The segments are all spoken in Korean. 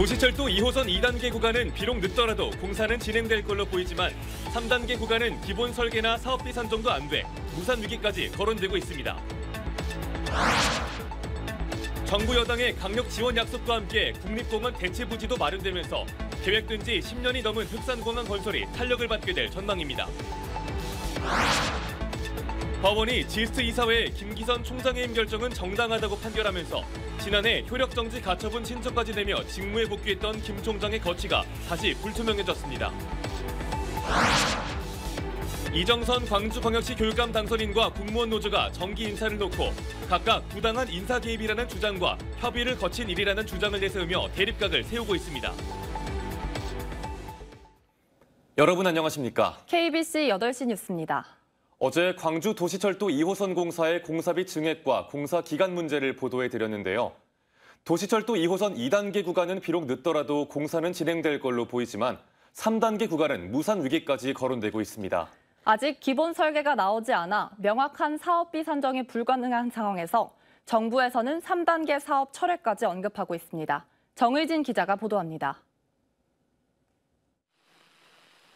도시철도 2호선 2단계 구간은 비록 늦더라도 공사는 진행될 걸로 보이지만 3단계 구간은 기본 설계나 사업비 산정도 안 돼 무산 위기까지 거론되고 있습니다. 정부 여당의 강력 지원 약속과 함께 국립공원 대체 부지도 마련되면서 계획된 지 10년이 넘은 흑산공항 건설이 탄력을 받게 될 전망입니다. 법원이 지스트 이사회의 김기선 총장해임 결정은 정당하다고 판결하면서 지난해 효력정지 가처분 신청까지 내며 직무에 복귀했던 김 총장의 거취가 다시 불투명해졌습니다. 이정선 광주광역시 교육감 당선인과 공무원 노조가 정기 인사를 놓고 각각 부당한 인사 개입이라는 주장과 협의를 거친 일이라는 주장을 내세우며 대립각을 세우고 있습니다. 여러분 안녕하십니까? KBC 8시 뉴스입니다. 어제 광주 도시철도 2호선 공사의 공사비 증액과 공사 기간 문제를 보도해드렸는데요. 도시철도 2호선 2단계 구간은 비록 늦더라도 공사는 진행될 걸로 보이지만 3단계 구간은 무산 위기까지 거론되고 있습니다. 아직 기본 설계가 나오지 않아 명확한 사업비 산정이 불가능한 상황에서 정부에서는 3단계 사업 철회까지 언급하고 있습니다. 정의진 기자가 보도합니다.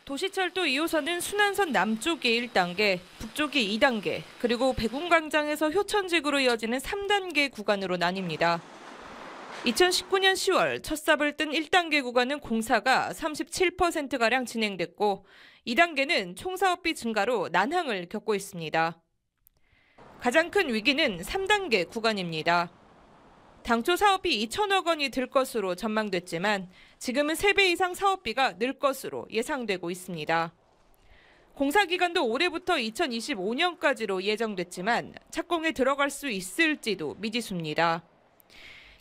도시철도 2호선은 순환선 남쪽이 1단계, 북쪽이 2단계, 그리고 백운광장에서 효천직으로 이어지는 3단계 구간으로 나뉩니다. 2019년 10월 첫 삽을 뜬 1단계 구간은 공사가 37%가량 진행됐고 2단계는 총사업비 증가로 난항을 겪고 있습니다. 가장 큰 위기는 3단계 구간입니다. 당초 사업비 2천억 원이 들 것으로 전망됐지만 지금은 3배 이상 사업비가 늘 것으로 예상되고 있습니다. 공사 기간도 올해부터 2025년까지로 예정됐지만 착공에 들어갈 수 있을지도 미지수입니다.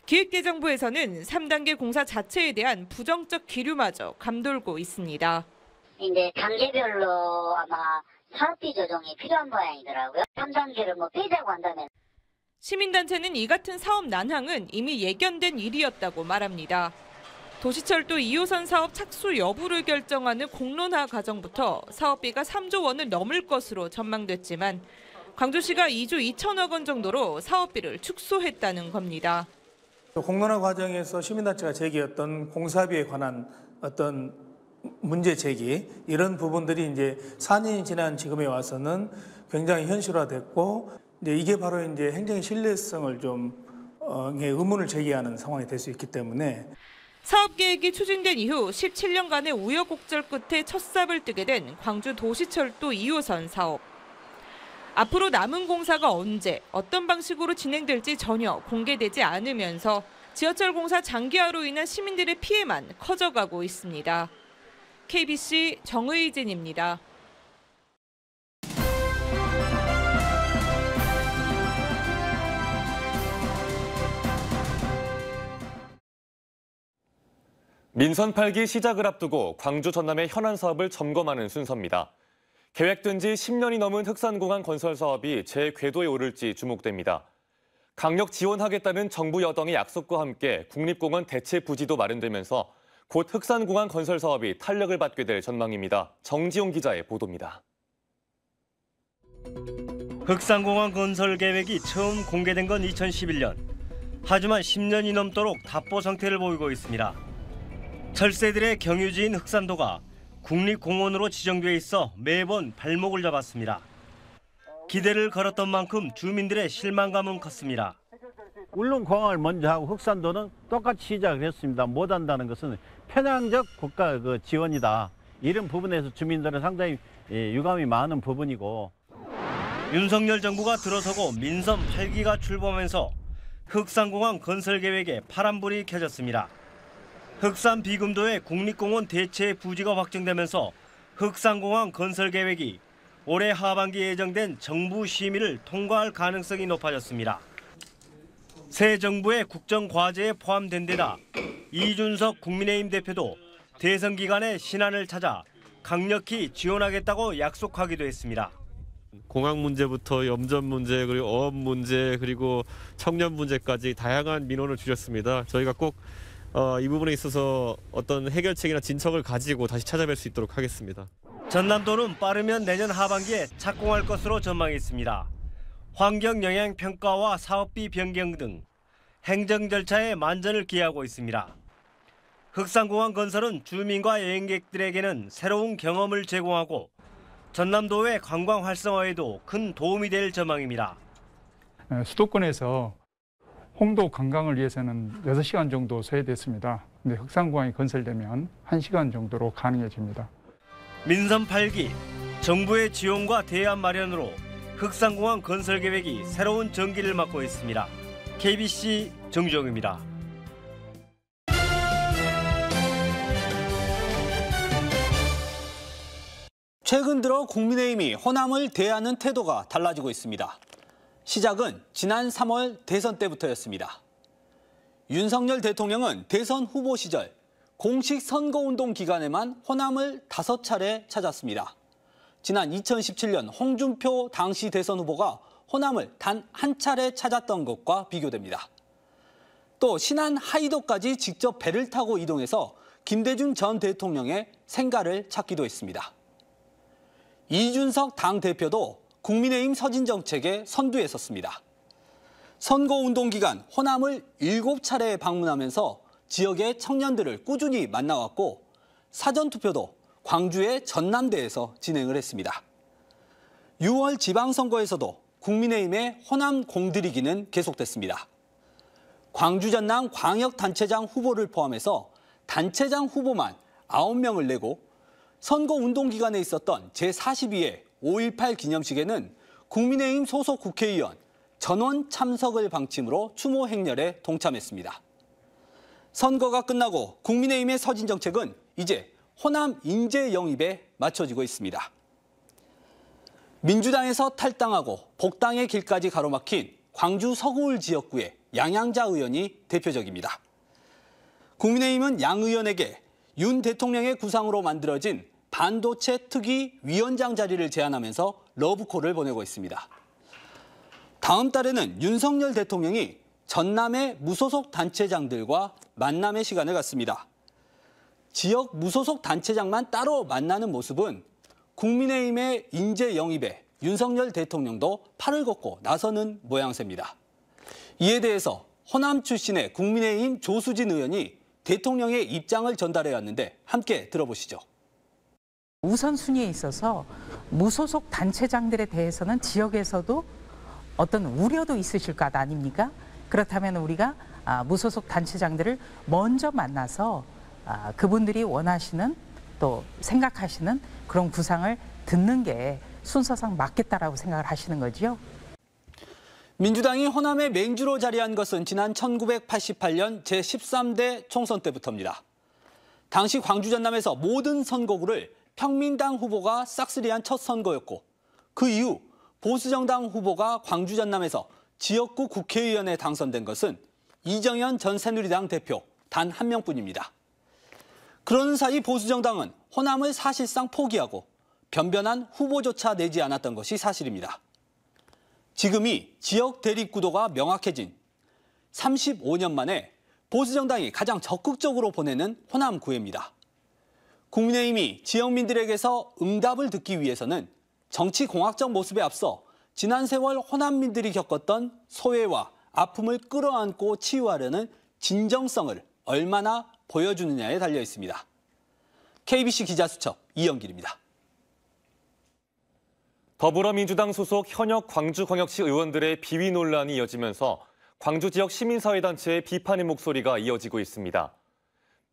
기획재정부에서는 3단계 공사 자체에 대한 부정적 기류마저 감돌고 있습니다. 이제 단계별로 아마 사업비 조정이 필요한 모양이더라고요. 3단계를 빼자고 한다면. 시민단체는 이 같은 사업 난항은 이미 예견된 일이었다고 말합니다. 도시철도 2호선 사업 착수 여부를 결정하는 공론화 과정부터 사업비가 3조 원을 넘을 것으로 전망됐지만 광주시가 2조 2천억 원 정도로 사업비를 축소했다는 겁니다. 공론화 과정에서 시민단체가 제기했던 공사비에 관한 어떤 문제 제기 이런 부분들이 이제 4년이 지난 지금에 와서는 굉장히 현실화됐고 이게 바로 이제 행정의 신뢰성을 좀 의문을 제기하는 상황이 될 수 있기 때문에 사업 계획이 추진된 이후 17년간의 우여곡절 끝에 첫 삽을 뜨게 된 광주 도시철도 2호선 사업. 앞으로 남은 공사가 언제, 어떤 방식으로 진행될지 전혀 공개되지 않으면서 지하철 공사 장기화로 인한 시민들의 피해만 커져가고 있습니다. KBC 정의진입니다. 민선 8기 시작을 앞두고 광주 전남의 현안 사업을 점검하는 순서입니다. 계획된 지 10년이 넘은 흑산공항 건설 사업이 재궤도에 오를지 주목됩니다. 강력 지원하겠다는 정부 여당의 약속과 함께 국립공원 대체 부지도 마련되면서 곧 흑산공항 건설 사업이 탄력을 받게 될 전망입니다. 정지용 기자의 보도입니다. 흑산공항 건설 계획이 처음 공개된 건 2011년. 하지만 10년이 넘도록 답보 상태를 보이고 있습니다. 철새들의 경유지인 흑산도가 국립공원으로 지정돼 있어 매번 발목을 잡았습니다. 기대를 걸었던 만큼 주민들의 실망감은 컸습니다. 울릉공항을 먼저 하고 흑산도는 똑같이 시작을 했습니다. 못한다는 것은 편향적 국가 지원이다. 이런 부분에서 주민들은 상당히 유감이 많은 부분이고. 윤석열 정부가 들어서고 민선 8기가 출범하면서 흑산공항 건설 계획에 파란불이 켜졌습니다. 흑산 비금도의 국립공원 대체 부지가 확정되면서 흑산공항 건설 계획이 올해 하반기 예정된 정부 심의를 통과할 가능성이 높아졌습니다. 새 정부의 국정과제에 포함된 데다 이준석 국민의힘 대표도 대선 기간에 신안을 찾아 강력히 지원하겠다고 약속하기도 했습니다. 공항 문제부터 염전 문제, 그리고 어업 문제, 그리고 청년 문제까지 다양한 민원을 주셨습니다. 저희가 꼭 이 부분에 있어서 어떤 해결책이나 진척을 가지고 다시 찾아뵐 수 있도록 하겠습니다. 전남도는 빠르면 내년 하반기에 착공할 것으로 전망했습니다. 환경영향평가와 사업비 변경 등 행정 절차에 만전을 기하고 있습니다. 흑산공항 건설은 주민과 여행객들에게는 새로운 경험을 제공하고 전남도의 관광 활성화에도 큰 도움이 될 전망입니다. 수도권에서 홍도 관광을 위해서는 6시간 정도 소요됐습니다. 근데 흑산공항이 건설되면 1시간 정도로 가능해집니다. 민선 8기, 정부의 지원과 대안 마련으로 흑산공항 건설 계획이 새로운 전기를 맞고 있습니다. KBC 정주영입니다. 최근 들어 국민의힘이 호남을 대하는 태도가 달라지고 있습니다. 시작은 지난 3월 대선 때부터였습니다. 윤석열 대통령은 대선 후보 시절 공식 선거운동 기간에만 호남을 5차례 찾았습니다. 지난 2017년 홍준표 당시 대선 후보가 호남을 단 한 차례 찾았던 것과 비교됩니다. 또 신안 하이도까지 직접 배를 타고 이동해서 김대중 전 대통령의 생가를 찾기도 했습니다. 이준석 당대표도 국민의힘 서진 정책의 선두에 섰습니다. 선거운동 기간 호남을 7차례 방문하면서 지역의 청년들을 꾸준히 만나왔고 사전투표도 광주의 전남대에서 진행을 했습니다. 6월 지방선거에서도 국민의힘의 호남 공들이기는 계속됐습니다. 광주 전남 광역단체장 후보를 포함해서 단체장 후보만 9명을 내고 선거운동 기간에 있었던 제42회 5.18 기념식에는 국민의힘 소속 국회의원 전원 참석을 방침으로 추모 행렬에 동참했습니다. 선거가 끝나고 국민의힘의 서진 정책은 이제 호남 인재 영입에 맞춰지고 있습니다. 민주당에서 탈당하고 복당의 길까지 가로막힌 광주 서구울 지역구의 양양자 의원이 대표적입니다. 국민의힘은 양 의원에게 윤 대통령의 구상으로 만들어진 반도체 특위 위원장 자리를 제안하면서 러브콜을 보내고 있습니다. 다음 달에는 윤석열 대통령이 전남의 무소속 단체장들과 만남의 시간을 갖습니다. 지역 무소속 단체장만 따로 만나는 모습은 국민의힘의 인재 영입에 윤석열 대통령도 팔을 걷고 나서는 모양새입니다. 이에 대해서 호남 출신의 국민의힘 조수진 의원이 대통령의 입장을 전달해 왔는데 함께 들어보시죠. 우선순위에 있어서 무소속 단체장들에 대해서는 지역에서도 어떤 우려도 있으실 것 아닙니까? 그렇다면 우리가 무소속 단체장들을 먼저 만나서 그분들이 원하시는 또 생각하시는 그런 구상을 듣는 게 순서상 맞겠다라고 생각을 하시는 거죠. 민주당이 호남의 맹주로 자리한 것은 지난 1988년 제13대 총선 때부터입니다. 당시 광주 전남에서 모든 선거구를 평민당 후보가 싹쓸이한 첫 선거였고 그 이후 보수정당 후보가 광주 전남에서 지역구 국회의원에 당선된 것은 이정현 전 새누리당 대표 단 한 명뿐입니다. 그러는 사이 보수정당은 호남을 사실상 포기하고 변변한 후보조차 내지 않았던 것이 사실입니다. 지금이 지역 대립 구도가 명확해진 35년 만에 보수정당이 가장 적극적으로 보내는 호남 구애입니다. 국민의힘이 지역민들에게서 응답을 듣기 위해서는 정치공학적 모습에 앞서 지난 세월 호남민들이 겪었던 소외와 아픔을 끌어안고 치유하려는 진정성을 얼마나 보여주느냐에 달려 있습니다. KBC 기자수첩 이영길입니다. 더불어민주당 소속 현역 광주광역시 의원들의 비위 논란이 이어지면서 광주 지역 시민사회단체의 비판의 목소리가 이어지고 있습니다.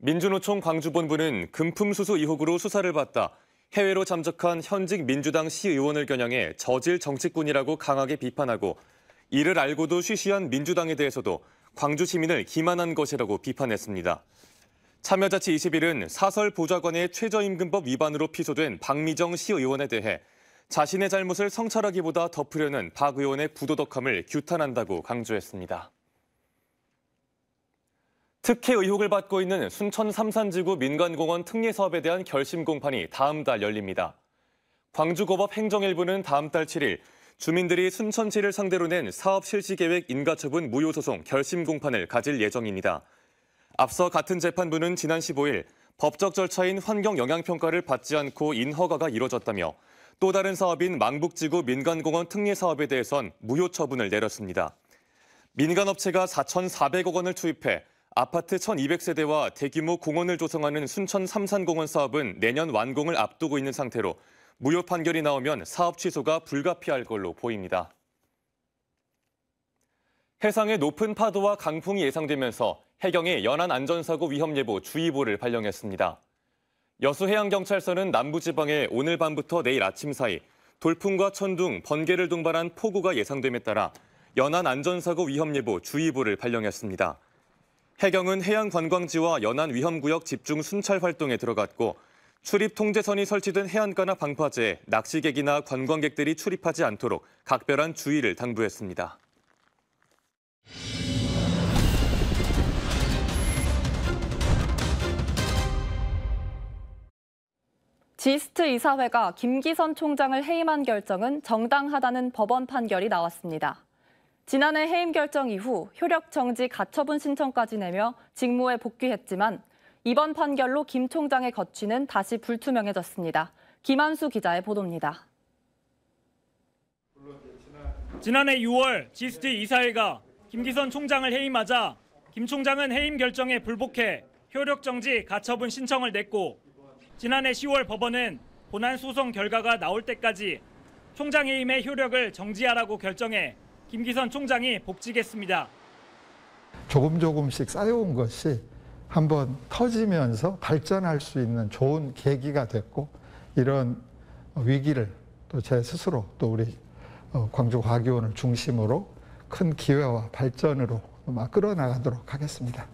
민주노총 광주본부는 금품수수 의혹으로 수사를 받다 해외로 잠적한 현직 민주당 시의원을 겨냥해 저질 정치꾼이라고 강하게 비판하고 이를 알고도 쉬쉬한 민주당에 대해서도 광주 시민을 기만한 것이라고 비판했습니다. 참여자치 21은 사설보좌관의 최저임금법 위반으로 피소된 박미정 시의원에 대해 자신의 잘못을 성찰하기보다 덮으려는 박 의원의 부도덕함을 규탄한다고 강조했습니다. 특혜 의혹을 받고 있는 순천 삼산지구 민간공원 특례 사업에 대한 결심 공판이 다음 달 열립니다. 광주고법 행정일부는 다음 달 7일 주민들이 순천시를 상대로 낸 사업 실시 계획 인가처분 무효 소송 결심 공판을 가질 예정입니다. 앞서 같은 재판부는 지난 15일 법적 절차인 환경 영향평가를 받지 않고 인허가가 이뤄졌다며 또 다른 사업인 망북지구 민간공원 특례 사업에 대해선 무효 처분을 내렸습니다. 민간업체가 4,400억 원을 투입해 아파트 1,200세대와 대규모 공원을 조성하는 순천 삼산공원 사업은 내년 완공을 앞두고 있는 상태로 무효 판결이 나오면 사업 취소가 불가피할 걸로 보입니다. 해상의 높은 파도와 강풍이 예상되면서 해경이 연안 안전사고 위험예보 주의보를 발령했습니다. 여수해양경찰서는 남부지방에 오늘 밤부터 내일 아침 사이 돌풍과 천둥, 번개를 동반한 폭우가 예상됨에 따라 연안 안전사고 위험예보 주의보를 발령했습니다. 해경은 해양관광지와 연안 위험구역 집중 순찰 활동에 들어갔고 출입 통제선이 설치된 해안가나 방파제에 낚시객이나 관광객들이 출입하지 않도록 각별한 주의를 당부했습니다. 지스트 이사회가 김기선 총장을 해임한 결정은 정당하다는 법원 판결이 나왔습니다. 지난해 해임 결정 이후 효력 정지 가처분 신청까지 내며 직무에 복귀했지만 이번 판결로 김 총장의 거취는 다시 불투명해졌습니다. 김한수 기자의 보도입니다. 지난해 6월 지스트 이사회가 김기선 총장을 해임하자 김 총장은 해임 결정에 불복해 효력 정지 가처분 신청을 냈고 지난해 10월 법원은 본안 소송 결과가 나올 때까지 총장 해임의 효력을 정지하라고 결정해 김기선 총장이 복직했습니다. 조금씩 쌓여온 것이 한번 터지면서 발전할 수 있는 좋은 계기가 됐고 이런 위기를 또 제 스스로 또 우리 광주과기원을 중심으로 큰 기회와 발전으로 끌어나가도록 하겠습니다.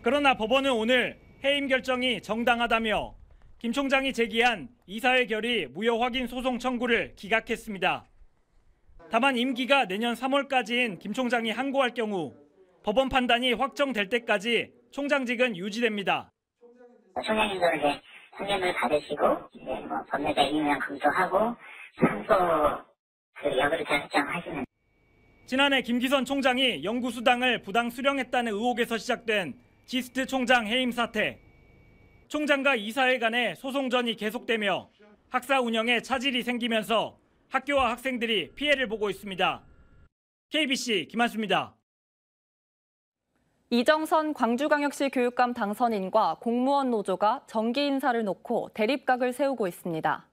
그러나 법원은 오늘 해임 결정이 정당하다며 김 총장이 제기한 이사회 결의 무효 확인 소송 청구를 기각했습니다. 다만 임기가 내년 3월까지인 김 총장이 항고할 경우 법원 판단이 확정될 때까지 총장직은 유지됩니다. 총장님도 이제 선임을 받으시고 법률적 임명 검토하고 상소 역으로 결정하시는. 지난해 김기선 총장이 영구수당을 부당 수령했다는 의혹에서 시작된 지스트 총장 해임 사태. 총장과 이사회 간의 소송전이 계속되며 학사 운영에 차질이 생기면서 학교와 학생들이 피해를 보고 있습니다. KBC 김한수입니다. 이정선 광주광역시 교육감 당선인과 공무원 노조가 정기 인사를 놓고 대립각을 세우고 있습니다.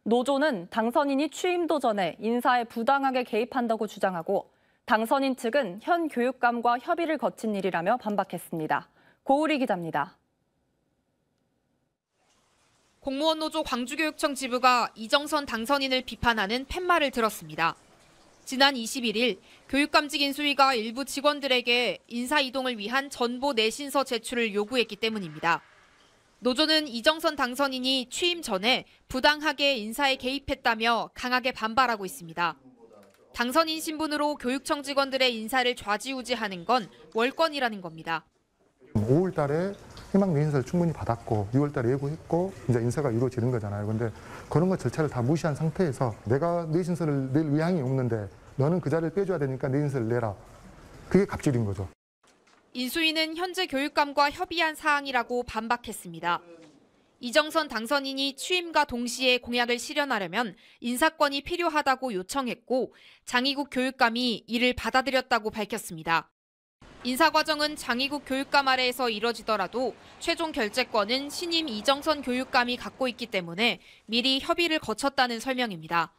노조는 당선인이 취임도 전에 인사에 부당하게 개입한다고 주장하고 당선인 측은 현 교육감과 협의를 거친 일이라며 반박했습니다. 고우리 기자입니다. 공무원 노조 광주교육청 지부가 이정선 당선인을 비판하는 팻말을 들었습니다. 지난 21일 교육감직 인수위가 일부 직원들에게 인사 이동을 위한 전보 내신서 제출을 요구했기 때문입니다. 노조는 이정선 당선인이 취임 전에 부당하게 인사에 개입했다며 강하게 반발하고 있습니다. 당선인 신분으로 교육청 직원들의 인사를 좌지우지하는 건 월권이라는 겁니다. 5월 달에 희망 내인사를 충분히 받았고 6월 달에 예고했고 이제 인사가 이루어지는 거잖아요. 그런데 그런 것 절차를 다 무시한 상태에서 내가 내신서를 낼 의향이 없는데 너는 그 자리를 빼줘야 되니까 내신서를 내라. 그게 갑질인 거죠. 인수위는 현재 교육감과 협의한 사항이라고 반박했습니다. 이정선 당선인이 취임과 동시에 공약을 실현하려면 인사권이 필요하다고 요청했고 장희국 교육감이 이를 받아들였다고 밝혔습니다. 인사 과정은 장희국 교육감 아래에서 이뤄지더라도 최종 결재권은 신임 이정선 교육감이 갖고 있기 때문에 미리 협의를 거쳤다는 설명입니다.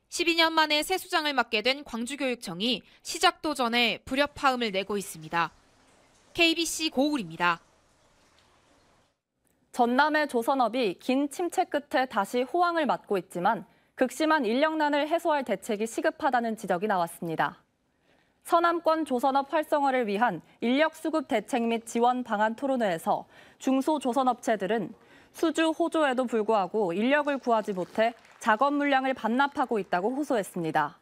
12년 만에 새 수장을 맡게 된 광주교육청이 시작도 전에 불협화음을 내고 있습니다. KBC 고울입니다. 전남의 조선업이 긴 침체 끝에 다시 호황을 맞고 있지만 극심한 인력난을 해소할 대책이 시급하다는 지적이 나왔습니다. 서남권 조선업 활성화를 위한 인력 수급 대책 및 지원 방안 토론회에서 중소조선업체들은 수주 호조에도 불구하고 인력을 구하지 못해 작업 물량을 반납하고 있다고 호소했습니다.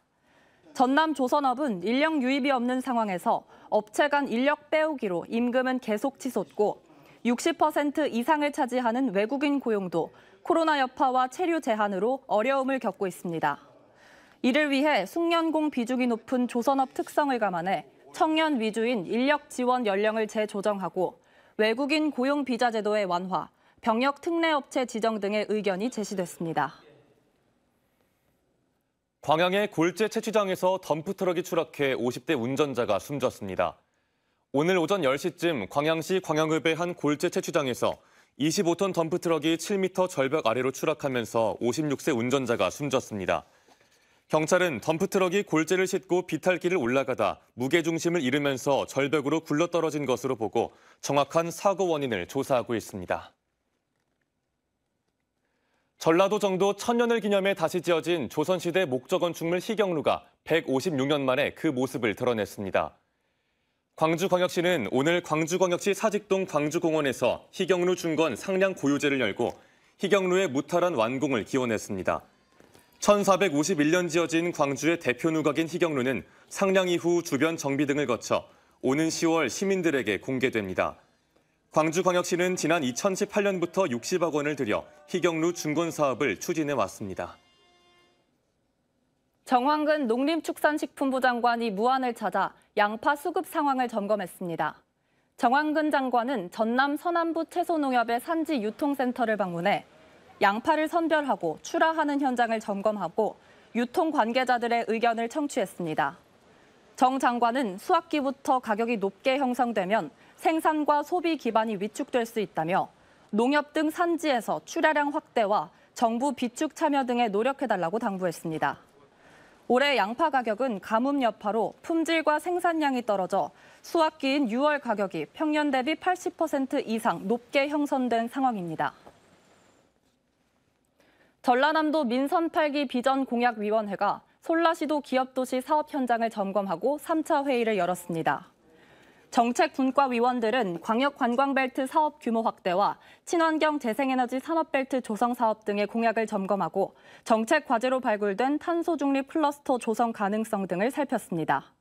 전남 조선업은 인력 유입이 없는 상황에서 업체 간 인력 빼오기로 임금은 계속 치솟고 60% 이상을 차지하는 외국인 고용도 코로나 여파와 체류 제한으로 어려움을 겪고 있습니다. 이를 위해 숙련공 비중이 높은 조선업 특성을 감안해 청년 위주인 인력 지원 연령을 재조정하고 외국인 고용 비자 제도의 완화, 병역 특례업체 지정 등의 의견이 제시됐습니다. 광양의 골재 채취장에서 덤프트럭이 추락해 50대 운전자가 숨졌습니다. 오늘 오전 10시쯤 광양시 광양읍의 한 골재 채취장에서 25톤 덤프트럭이 7m 절벽 아래로 추락하면서 56세 운전자가 숨졌습니다. 경찰은 덤프트럭이 골재를 싣고 비탈길을 올라가다 무게중심을 잃으면서 절벽으로 굴러떨어진 것으로 보고 정확한 사고 원인을 조사하고 있습니다. 전라도 정도 천년을 기념해 다시 지어진 조선시대 목조 건축물 희경루가 156년 만에 그 모습을 드러냈습니다. 광주광역시는 오늘 광주광역시 사직동 광주공원에서 희경루 중건 상량 고유제를 열고 희경루의 무탈한 완공을 기원했습니다. 1451년 지어진 광주의 대표 누각인 희경루는 상량 이후 주변 정비 등을 거쳐 오는 10월 시민들에게 공개됩니다. 광주광역시는 지난 2018년부터 60억 원을 들여 희경루 중건 사업을 추진해 왔습니다. 정황근 농림축산식품부 장관이 무안을 찾아 양파 수급 상황을 점검했습니다. 정황근 장관은 전남 서남부 채소농협의 산지 유통센터를 방문해 양파를 선별하고 출하하는 현장을 점검하고 유통 관계자들의 의견을 청취했습니다. 정 장관은 수확기부터 가격이 높게 형성되면 생산과 소비 기반이 위축될 수 있다며 농협 등 산지에서 출하량 확대와 정부 비축 참여 등에 노력해달라고 당부했습니다. 올해 양파 가격은 가뭄 여파로 품질과 생산량이 떨어져 수확기인 6월 가격이 평년 대비 80% 이상 높게 형성된 상황입니다. 전라남도 민선 8기 비전공약위원회가 솔라시도 기업도시 사업 현장을 점검하고 3차 회의를 열었습니다. 정책분과위원들은 광역관광벨트 사업 규모 확대와 친환경 재생에너지 산업벨트 조성 사업 등의 공약을 점검하고 정책 과제로 발굴된 탄소중립 클러스터 조성 가능성 등을 살폈습니다.